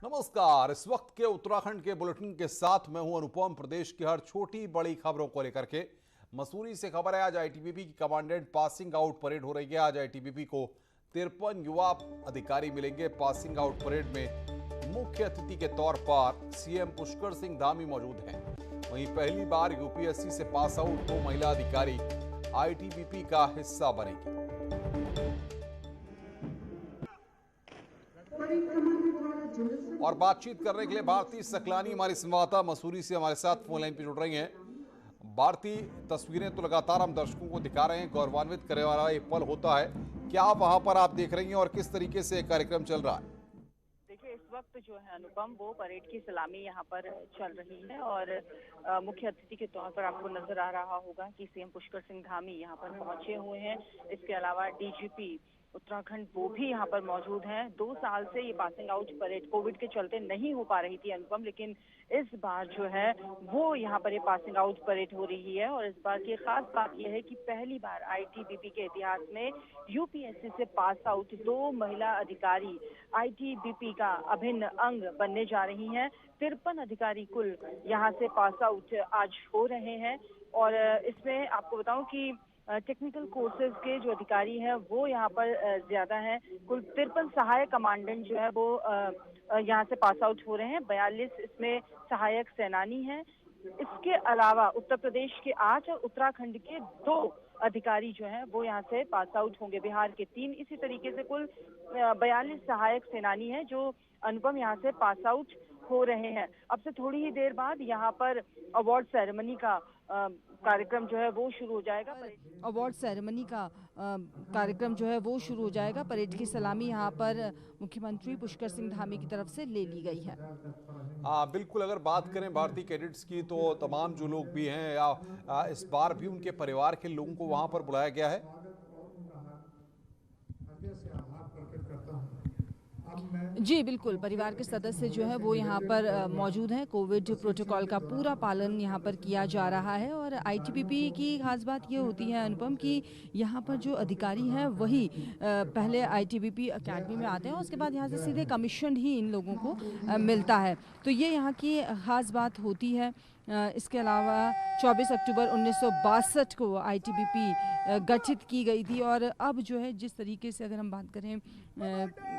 नमस्कार। इस वक्त के उत्तराखंड के बुलेटिन के साथ मैं हूं अनुपम। प्रदेश की हर छोटी बड़ी खबरों को लेकर के मसूरी से खबर है। आज आईटीबीपी की कमांडेंट पासिंग आउट परेड हो रही है। आज आईटीबीपी को 53 युवा अधिकारी मिलेंगे। पासिंग आउट परेड में मुख्य अतिथि के तौर पर सीएम पुष्कर सिंह धामी मौजूद हैं। वहीं पहली बार यूपीएससी से पास आउट 2 महिला अधिकारी आईटीबीपी का हिस्सा बनेंगी। और बातचीत करने के लिए भारती सकलानी हमारी संवाददाता मसूरी से हमारे साथ फोन लाइन पर जुड़ रही हैं। भारती, तस्वीरें तो लगातार हम दर्शकों को दिखा रहे हैं। गौरवान्वित करने वाला ये पल होता है। क्या वहां पर आप देख रही हैं और किस तरीके से कार्यक्रम चल रहा है? देखिए, इस वक्त जो है अनुपम, वो परेड की सलामी यहाँ पर चल रही है और मुख्य अतिथि के तौर पर आपको नजर आ रहा होगा कि सीएम पुष्कर सिंह धामी यहाँ पर पहुंचे हुए हैं। इसके अलावा डीजीपी उत्तराखंड वो भी यहाँ पर मौजूद हैं। 2 साल से ये पासिंग आउट परेड कोविड के चलते नहीं हो पा रही थी अनुपम, लेकिन इस बार जो है वो यहाँ पर ये पासिंग आउट परेड हो रही है। और इस बार की खास बात यह है कि पहली बार आईटीबीपी के इतिहास में यूपीएससी से पास आउट 2 महिला अधिकारी आईटीबीपी का अभिन्न अंग बनने जा रही हैं। 53 अधिकारी कुल यहाँ से पास आउट आज हो रहे हैं। और इसमें आपको बताऊं कि टेक्निकल कोर्सेज के जो अधिकारी हैं वो यहाँ पर ज्यादा हैं। कुल 53 सहायक कमांडेंट जो है वो यहाँ से पास आउट हो रहे हैं। 42 इसमें सहायक सेनानी हैं। इसके अलावा उत्तर प्रदेश के 8 और उत्तराखंड के 2 अधिकारी जो हैं वो यहाँ से पास आउट होंगे। बिहार के 3, इसी तरीके से कुल 42 सहायक सेनानी हैं जो अनुपम यहाँ से पास आउट हो रहे हैं। अब से थोड़ी ही देर बाद यहाँ पर अवार्ड सेरेमनी का कार्यक्रम जो है वो शुरू हो जाएगा। अवार्ड सेरेमनी का कार्यक्रम जो है वो शुरू हो जाएगा। परेड की सलामी यहाँ पर मुख्यमंत्री पुष्कर सिंह धामी की तरफ से ले ली गई है। बिल्कुल। अगर बात करें भारतीय कैडेट्स की तो तमाम जो लोग भी हैं या इस बार भी उनके परिवार के लोगों को वहां पर बुलाया गया है। जी बिल्कुल, परिवार के सदस्य जो है वो यहाँ पर मौजूद हैं। कोविड प्रोटोकॉल का पूरा पालन यहाँ पर किया जा रहा है। और आईटीबीपी की खास बात ये होती है अनुपम कि यहाँ पर जो अधिकारी हैं वही पहले आईटीबीपी एकेडमी में आते हैं और उसके बाद यहाँ से सीधे कमीशन ही इन लोगों को मिलता है। तो ये यहाँ की खास बात होती है। इसके अलावा 24 अक्टूबर 1962 को आईटीबीपी गठित की गई थी। और अब जो है जिस तरीके से अगर हम बात करें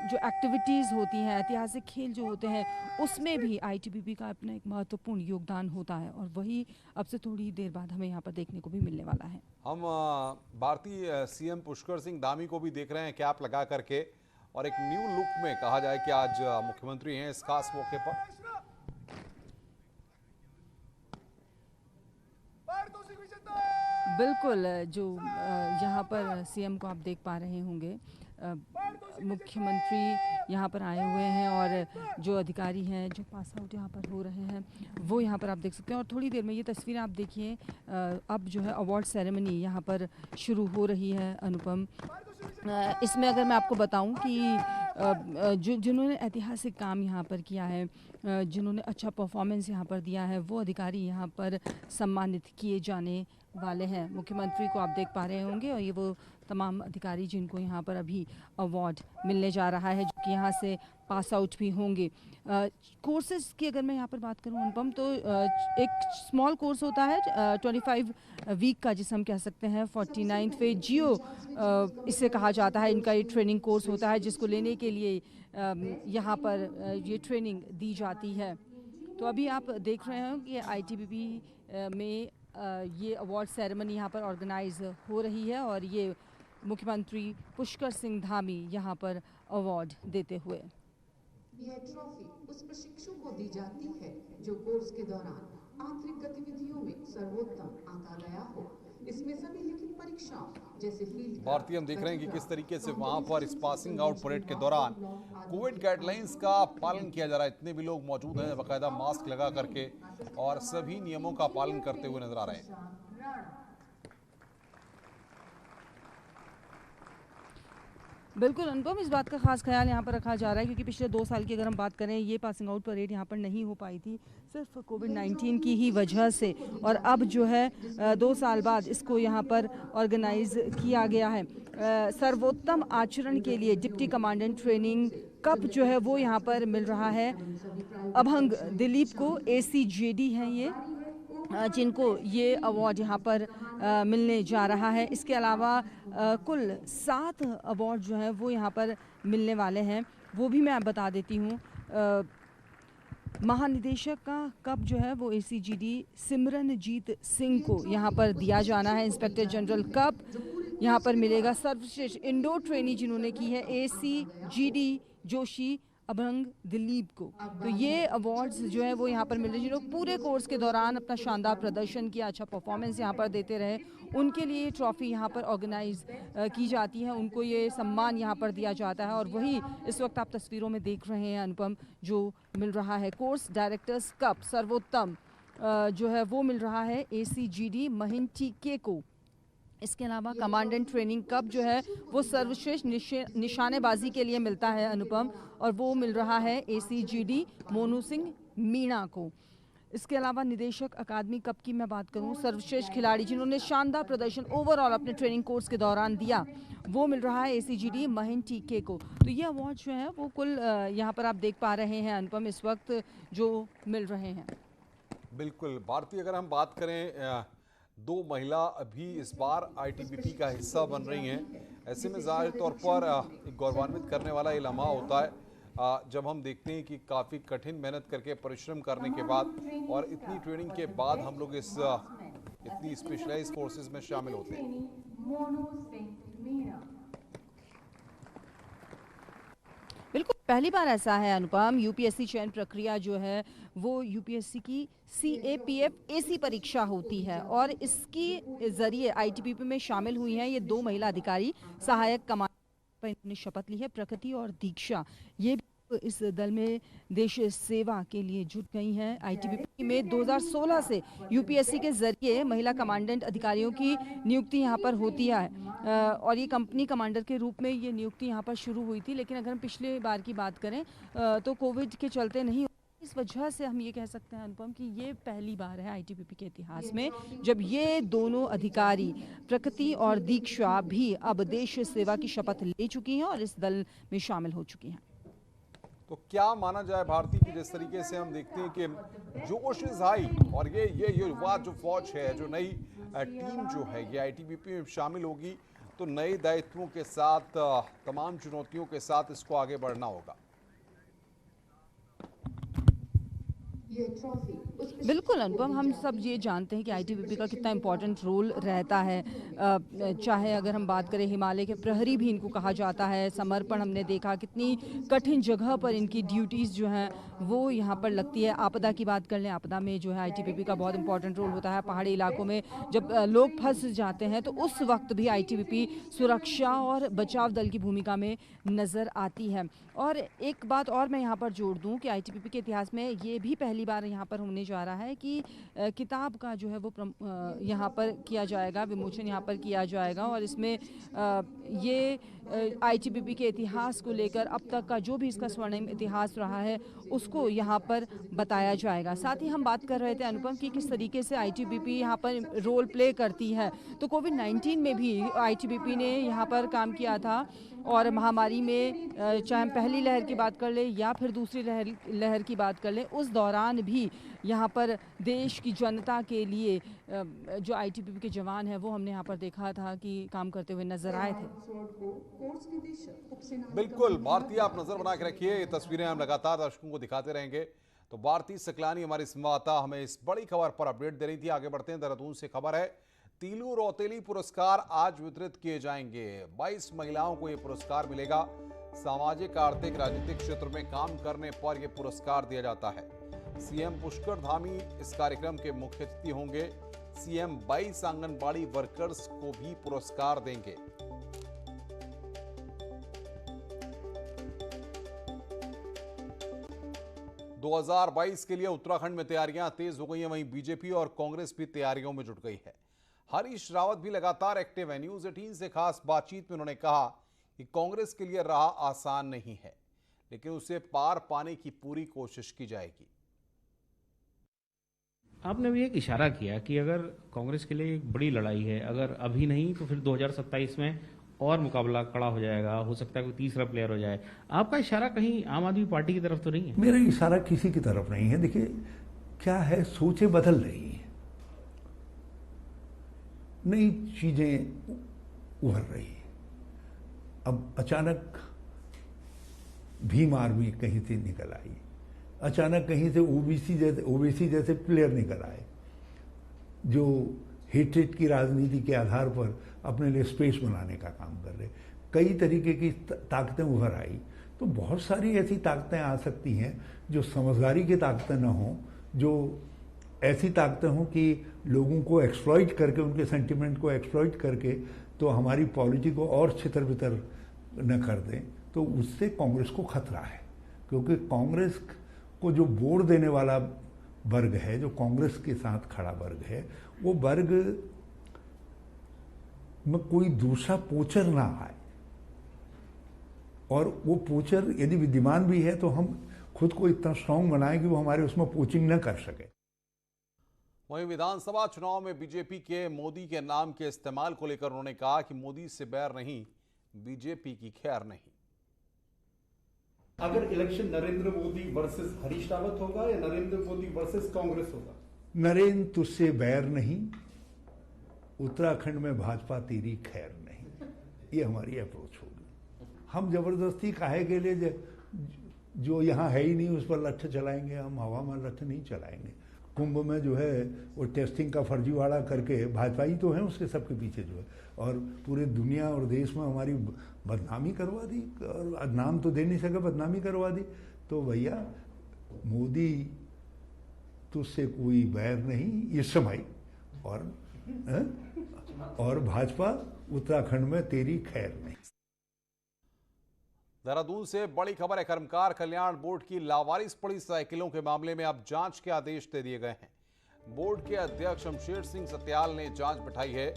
जो एक्टिविटीज़ होती हैं, ऐतिहासिक खेल जो होते हैं, उसमें भी आईटीबीपी का अपना एक महत्वपूर्ण योगदान होता है। और वही अब से थोड़ी देर बाद हमें यहाँ पर देखने को भी मिलने वाला है। हम भारतीय सीएम पुष्कर सिंह धामी को भी देख रहे हैं कैप लगा करके और एक न्यू लुक में कहा जाए कि आज मुख्यमंत्री हैं इस खास मौके पर। बिल्कुल, जो यहाँ पर सीएम को आप देख पा रहे होंगे, मुख्यमंत्री यहाँ पर आए हुए हैं और जो अधिकारी हैं जो पास आउट यहाँ पर हो रहे हैं वो यहाँ पर आप देख सकते हैं। और थोड़ी देर में ये तस्वीर आप देखिए, अब जो है अवार्ड सेरेमनी यहाँ पर शुरू हो रही है अनुपम। इसमें अगर मैं आपको बताऊं कि जिन्होंने ऐतिहासिक काम यहाँ पर किया है, जिन्होंने अच्छा परफॉर्मेंस यहाँ पर दिया है, वो अधिकारी यहाँ पर सम्मानित किए जाने वाले हैं। मुख्यमंत्री को आप देख पा रहे होंगे और ये वो तमाम अधिकारी जिनको यहाँ पर अभी अवार्ड मिलने जा रहा है, जो कि यहाँ से पास आउट भी होंगे। कोर्सेज की अगर मैं यहाँ पर बात करूँ अनुपम, तो एक स्मॉल कोर्स होता है 25 वीक का, जिसे हम कह सकते हैं 49th वे जियो इसे कहा जाता है। इनका ये ट्रेनिंग कोर्स होता है जिसको लेने के लिए यहाँ पर ये ट्रेनिंग दी जाती है। तो अभी आप देख रहे हैं कि आईटीबीपी में ये अवार्ड सेरेमनी यहाँ पर ऑर्गेनाइज हो रही है और ये मुख्यमंत्री पुष्कर सिंह धामी यहाँ पर अवार्ड देते हुए। यह ट्रॉफी उस प्रशिक्षु को दी जाती है जो कोर्स के दौरान आंतरिक गतिविधियों में सर्वोत्तम आंका गया हो। इसमें सभी लिखित परीक्षाओं जैसे फील्ड। भारतीय हम देख रहे हैं कि किस तरीके से वहां पर इस पासिंग आउट परेड के दौरान कोविड गाइडलाइंस का पालन किया जा रहा है। इतने भी लोग मौजूद हैं बाकायदा मास्क लगा करके और सभी नियमों का पालन करते हुए नजर आ रहे हैं। बिल्कुल अनुपम, इस बात का खास ख्याल यहाँ पर रखा जा रहा है क्योंकि पिछले 2 साल की अगर हम बात करें, ये पासिंग आउट परेड यहाँ पर नहीं हो पाई थी सिर्फ कोविड-19 की ही वजह से। और अब जो है 2 साल बाद इसको यहाँ पर ऑर्गेनाइज किया गया है। सर्वोत्तम आचरण के लिए डिप्टी कमांडेंट ट्रेनिंग कप जो है वो यहाँ पर मिल रहा है अभंग दिलीप को। ACJD हैं ये जिनको ये अवार्ड यहाँ पर मिलने जा रहा है। इसके अलावा कुल 7 अवार्ड जो हैं वो यहाँ पर मिलने वाले हैं, वो भी मैं बता देती हूँ। महानिदेशक का कप जो है वो ACGD सिमरनजीत सिंह को यहाँ पर दिया जाना है। इंस्पेक्टर जनरल कप यहाँ पर मिलेगा सर्वश्रेष्ठ इंडोर ट्रेनी जिन्होंने की है ACGD जोशी अभंग दिलीप को। तो ये अवार्ड्स जो है वो यहाँ पर मिल रहे हैं। जिन्होंने पूरे कोर्स के दौरान अपना शानदार प्रदर्शन किया, अच्छा परफॉर्मेंस यहाँ पर देते रहे, उनके लिए ट्रॉफी यहाँ पर ऑर्गेनाइज की जाती है, उनको ये सम्मान यहाँ पर दिया जाता है। और वही इस वक्त आप तस्वीरों में देख रहे हैं अनुपम, जो मिल रहा है कोर्स डायरेक्टर्स कप सर्वोत्तम जो है वो मिल रहा है ACGD महिंटी के को। इसके अलावा कमांडेंट ट्रेनिंग कप जो है वो सर्वश्रेष्ठ निशानेबाजी के लिए मिलता है अनुपम, और वो मिल रहा है ACGD मोनू सिंह मीणा को। इसके अलावा निदेशक अकादमी कप की मैं बात करूं, सर्वश्रेष्ठ खिलाड़ी जिन्होंने शानदार प्रदर्शन ओवरऑल अपने ट्रेनिंग कोर्स के दौरान दिया, वो मिल रहा है ACGD महिंटी के को। तो ये अवार्ड जो है वो कुल यहाँ पर आप देख पा रहे हैं अनुपम इस वक्त जो मिल रहे हैं। बिल्कुल भारती, अगर हम बात करें 2 महिला अभी इस बार ITBP का हिस्सा बन रही हैं, ऐसे में ज़ाहिर तौर पर एक गौरवान्वित करने वाला ये लम्हा होता है जब हम देखते हैं कि काफ़ी कठिन मेहनत करके परिश्रम करने के बाद और इतनी ट्रेनिंग के बाद हम लोग इस इतनी स्पेशलाइज्ड फोर्सेस में शामिल होते हैं। बिल्कुल पहली बार ऐसा है अनुपम, UPSC चयन प्रक्रिया जो है वो UPSC की CAPF AC परीक्षा होती है और इसके जरिए ITBP में शामिल हुई हैं ये 2 महिला अधिकारी। सहायक कमांडर पर इन्होंने शपथ ली है प्रकृति और दीक्षा, ये इस दल में देश सेवा के लिए जुट गई हैं। ITBP में 2016 से UPSC के जरिए महिला कमांडेंट अधिकारियों की नियुक्ति यहाँ पर होती है और ये कंपनी कमांडर के रूप में ये नियुक्ति यहाँ पर शुरू हुई थी। लेकिन अगर हम पिछले बार की बात करें तो कोविड के चलते नहीं, इस वजह से हम ये कह सकते हैं अनुपम कि ये पहली बार है ITBP के इतिहास में जब ये दोनों अधिकारी प्रकृति और दीक्षा भी अब देश सेवा की शपथ ले चुकी हैं और इस दल में शामिल हो चुकी हैं। तो क्या माना जाए भारती की जिस तरीके से हम देखते हैं कि जोश इज हाई और ये युवा जो फौज है, जो नई टीम जो है ये ITBP में शामिल होगी, तो नए दायित्वों के साथ तमाम चुनौतियों के साथ इसको आगे बढ़ना होगा। बिल्कुल अनुपम, हम सब ये जानते हैं कि ITBP का कितना इम्पोर्टेंट रोल रहता है। चाहे अगर हम बात करें हिमालय के प्रहरी भी इनको कहा जाता है, समर्पण हमने देखा कितनी कठिन जगह पर इनकी ड्यूटीज़ जो हैं वो यहाँ पर लगती है। आपदा की बात कर लें, आपदा में जो है ITBP का बहुत इंपॉर्टेंट रोल होता है। पहाड़ी इलाकों में जब लोग फंस जाते हैं तो उस वक्त भी ITBP सुरक्षा और बचाव दल की भूमिका में नज़र आती है। और एक बात और मैं यहाँ पर जोड़ दूँ कि ITBP के इतिहास में ये भी पहली बार यहाँ पर होने जा रहा है कि किताब का जो है वो यहाँ पर किया जाएगा, विमोचन यहाँ पर किया जाएगा और इसमें ये ITBP के इतिहास को लेकर अब तक का जो भी इसका स्वर्णिम इतिहास रहा है उसको यहाँ पर बताया जाएगा। साथ ही हम बात कर रहे थे अनुपम कि किस तरीके से ITBP यहाँ पर रोल प्ले करती है, तो कोविड-19 में भी ITBP ने यहाँ पर काम किया था और महामारी में चाहे हम पहली लहर की बात कर ले या फिर दूसरी लहर की बात कर ले, उस दौरान भी यहाँ पर देश की जनता के लिए जो ITBP के जवान हैं वो हमने यहाँ पर देखा था कि काम करते हुए नजर आए थे। बिल्कुल भारती, आप नजर बना के रखिए, ये तस्वीरें हम लगातार दर्शकों को दिखाते रहेंगे। तो भारती सकलानी हमारी संवाददाता हमें इस बड़ी खबर पर अपडेट दे रही थी। आगे बढ़ते हैं, देहरादून से खबर है, तीलू रौतेली पुरस्कार आज वितरित किए जाएंगे। 22 महिलाओं को ये पुरस्कार मिलेगा। सामाजिक, आर्थिक, राजनीतिक क्षेत्र में काम करने पर यह पुरस्कार दिया जाता है। CM पुष्कर धामी इस कार्यक्रम के मुख्य अतिथि होंगे। CM 22 आंगनबाड़ी वर्कर्स को भी पुरस्कार देंगे। – 2022 के लिए उत्तराखंड में तैयारियां तेज हो गई हैं, वहीं बीजेपी और कांग्रेस भी तैयारियों में जुट गई है। हरीश रावत भी लगातार एक्टिव है। News 18 से खास बातचीत में उन्होंने कहा कि कांग्रेस के लिए राह आसान नहीं है, लेकिन उसे पार पाने की पूरी कोशिश की जाएगी। आपने भी एक इशारा किया कि अगर कांग्रेस के लिए एक बड़ी लड़ाई है, अगर अभी नहीं तो फिर 2027 में और मुकाबला कड़ा हो जाएगा, हो सकता है कोई तीसरा प्लेयर हो जाए। आपका इशारा कहीं आम आदमी पार्टी की तरफ तो नहीं है? मेरा इशारा किसी की तरफ नहीं है। देखिए क्या है, सोचें बदल रही हैं, नई चीजें उभर रही हैं। अब अचानक भीम आर्मी कहीं से निकल आई, अचानक कहीं से ओबीसी जैसे प्लेयर निकल आए जो हेट्रेड की राजनीति के आधार पर अपने लिए स्पेस बनाने का काम कर रहे। कई तरीके की ताकतें उभर आई। तो बहुत सारी ऐसी ताकतें आ सकती हैं जो समझदारी की ताकतें न हों, जो ऐसी ताकतें हों कि लोगों को एक्सप्लॉइट करके, उनके सेंटिमेंट को एक्सप्लॉइट करके तो हमारी पॉलिटी को और छितर बितर न कर दें। तो उससे कांग्रेस को खतरा है, क्योंकि कांग्रेस को जो वोट देने वाला वर्ग है, जो कांग्रेस के साथ खड़ा वर्ग है, वो वर्ग में कोई दूसरा पोचर ना आए। और वो पोचर यदि विद्यमान भी है तो हम खुद को इतना स्ट्रांग बनाएं कि वो हमारे उसमें पोचिंग न कर सके। वहीं विधानसभा चुनाव में बीजेपी के मोदी के नाम के इस्तेमाल को लेकर उन्होंने कहा कि मोदी से बैर नहीं, बीजेपी की खैर नहीं। अगर इलेक्शन नरेंद्र मोदी वर्सेस हरीश रावत होगा या नरेंद्र मोदी वर्सेस कांग्रेस होगा? नरेंद्र तुझसे बैर नहीं, उत्तराखंड में भाजपा तेरी खैर नहीं, ये हमारी अप्रोच होगी। हम जबरदस्ती काहे के लिए जो यहाँ है ही नहीं उस पर लठ चलाएंगे? हम हवा में लठ नहीं चलाएंगे। कुंभ में जो है वो टेस्टिंग का फर्जीवाड़ा करके भाजपा ही तो है उसके सबके पीछे जो है, और पूरे दुनिया और देश में हमारी बदनामी करवा दी, और नाम तो दे नहीं सके, बदनामी करवा दी। तो भैया मोदी तुझसे कोई बैर नहीं ये समय, और भाजपा उत्तराखंड में तेरी खैर नहीं। देहरादून से बड़ी खबर है। कर्मकार कल्याण बोर्ड की लावारिस पड़ी साइकिलों के मामले में अब जांच के आदेश दे दिए गए हैं। बोर्ड के अध्यक्ष शमशेर सिंह सत्याल ने जांच बिठाई है।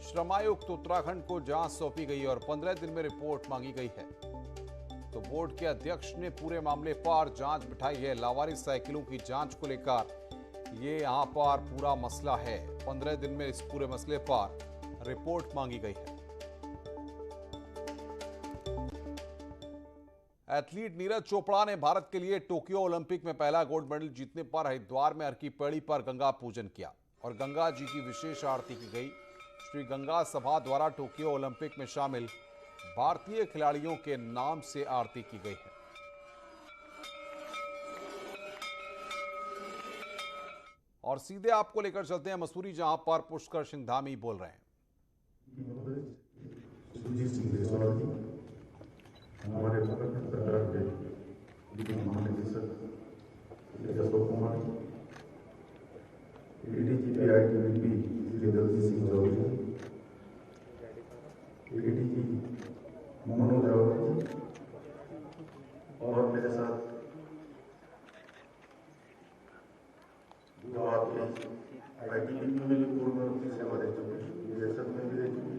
श्रमायुक्त उत्तराखंड को जांच सौंपी गई और 15 दिन में रिपोर्ट मांगी गई है। तो बोर्ड के अध्यक्ष ने पूरे मामले पर जांच बिठाई है। लावारिस साइकिलों की जांच को लेकर ये यहां पर पूरा मसला है। 15 दिन में इस पूरे मसले पर रिपोर्ट मांगी गई है। एथलीट नीरज चोपड़ा ने भारत के लिए टोक्यो ओलंपिक में पहला गोल्ड मेडल जीतने पर हरिद्वार में हर की पैड़ी पर गंगा पूजन किया और गंगा जी की विशेष आरती की गई। श्री गंगा सभा द्वारा टोक्यो ओलंपिक में शामिल भारतीय खिलाड़ियों के नाम से आरती की गई है। और सीधे आपको लेकर चलते हैं मसूरी, जहां पर पुष्कर सिंह धामी बोल रहे हैं। हमारे उत्तराखंड सरकार के महानिदेशक Ashok Kumar, ADGP ITBP Shri Daljit Singh Chaudhary, ADG Manoj Rawat और मेरे साथ जो आप आईटीबीपी में भी पूर्ण रूप से सेवा दे चुके हैं, विदेशक में भी दे चुके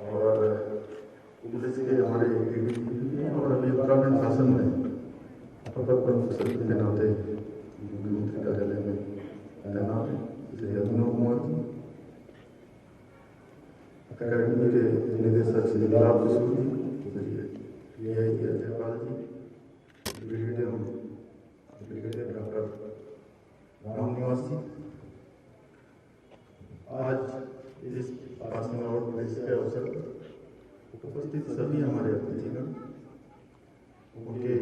और पुलिस के हमारे एडीजीपी और अभी उत्तराखंड शासन में अपर प्रमुख सचिव के नाते मुख्यमंत्री कार्यालय में तैनात श्री अभिनव कुमार जी, अकादमी के निदेशक श्री गुलाब किशोर जी, एआईजी अजयपाल जी, ब्रिगेडियर डॉक्टर रामनिवास जी। आज इस पासिंग आउट के अवसर पर उपस्थित सभी हमारे अतिथिगण, उनके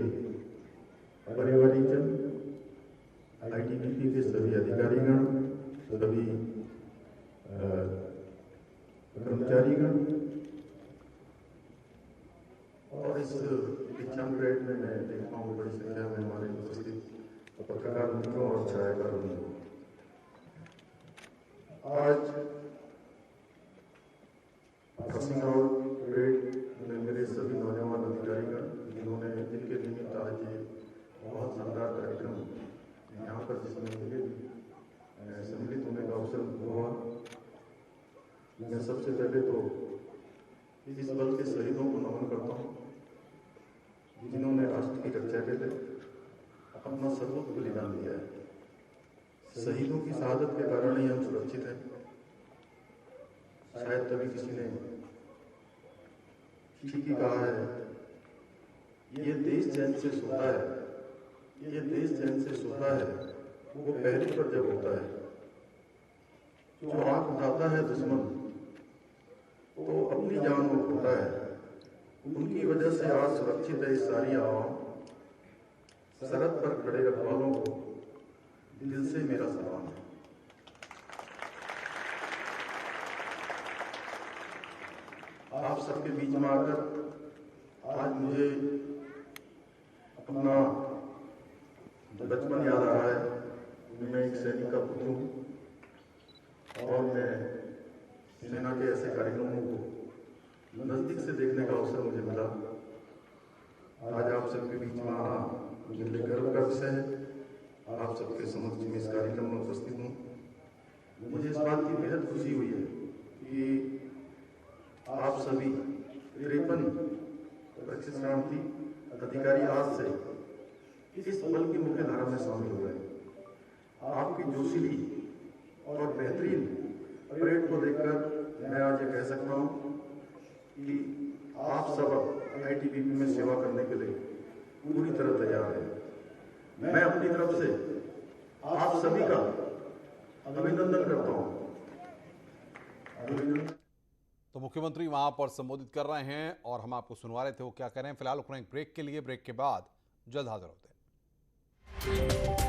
परिवारजन, आईटीबीपी के सभी अधिकारीगण, सभी कर्मचारीगण और इस दीक्षांत परेड में मैं देखता हूँ बड़ी संख्या में हमारे उपस्थित पत्रकार मित्रों और छायाकारों को। आज पासिंग आउट परेड में मेरे सभी नौजवान अधिकारीगण जिनके निमित्त आज ये बहुत शानदार कार्यक्रम यहाँ पर जिसमें सम्मिलित होने का अवसर हुआ, मैं सबसे पहले तो इस बल के शहीदों को नमन करता हूँ जिन्होंने राष्ट्र की रक्षा के लिए अपना सर्वोच्च बलिदान दिया है। शहीदों की शहादत के कारण ही हम सुरक्षित हैं। शायद तभी किसी ने ठीक ही कहा है, ये देश चैन से सोता है, ये देश चैन से सोता है वो पहरे पर जब होता है। जो आंख उठाता है दुश्मन तो अपनी जान को खोता है। उनकी वजह से आज सुरक्षित है इस सारी आवाम। सरहद पर खड़े रखवालों को दिल से मेरा सलाम है। आप सबके बीच में आकर आज मुझे अपना बचपन याद आ रहा है। मैं एक सैनिक का पुत्र हूँ और मैं सेना के ऐसे कार्यक्रमों को नजदीक से देखने का अवसर मुझे मिला। आज आप सबके बीच में आना मुझे लिए गर्व का विषय है। आप सबके समक्ष में इस कार्यक्रम में उपस्थित हूँ। मुझे इस बात की बेहद खुशी हुई है कि आप सभी 53 शरणार्थी अधिकारी आज से इस बल की मुख्य धारा में शामिल हो गए। आपकी जोशीली और बेहतरीन परेड को देखकर मैं आज ये कह सकता हूँ कि आप सब आईटीबीपी में सेवा करने के लिए पूरी तरह तैयार हैं। मैं अपनी तरफ से आप सभी का अभिनंदन करता हूँ। तो मुख्यमंत्री वहां पर संबोधित कर रहे हैं और हम आपको सुनवा रहे थे वो क्या कह रहे हैं। फिलहाल रुकना एक ब्रेक के लिए, ब्रेक के बाद जल्द हाजिर होते हैं।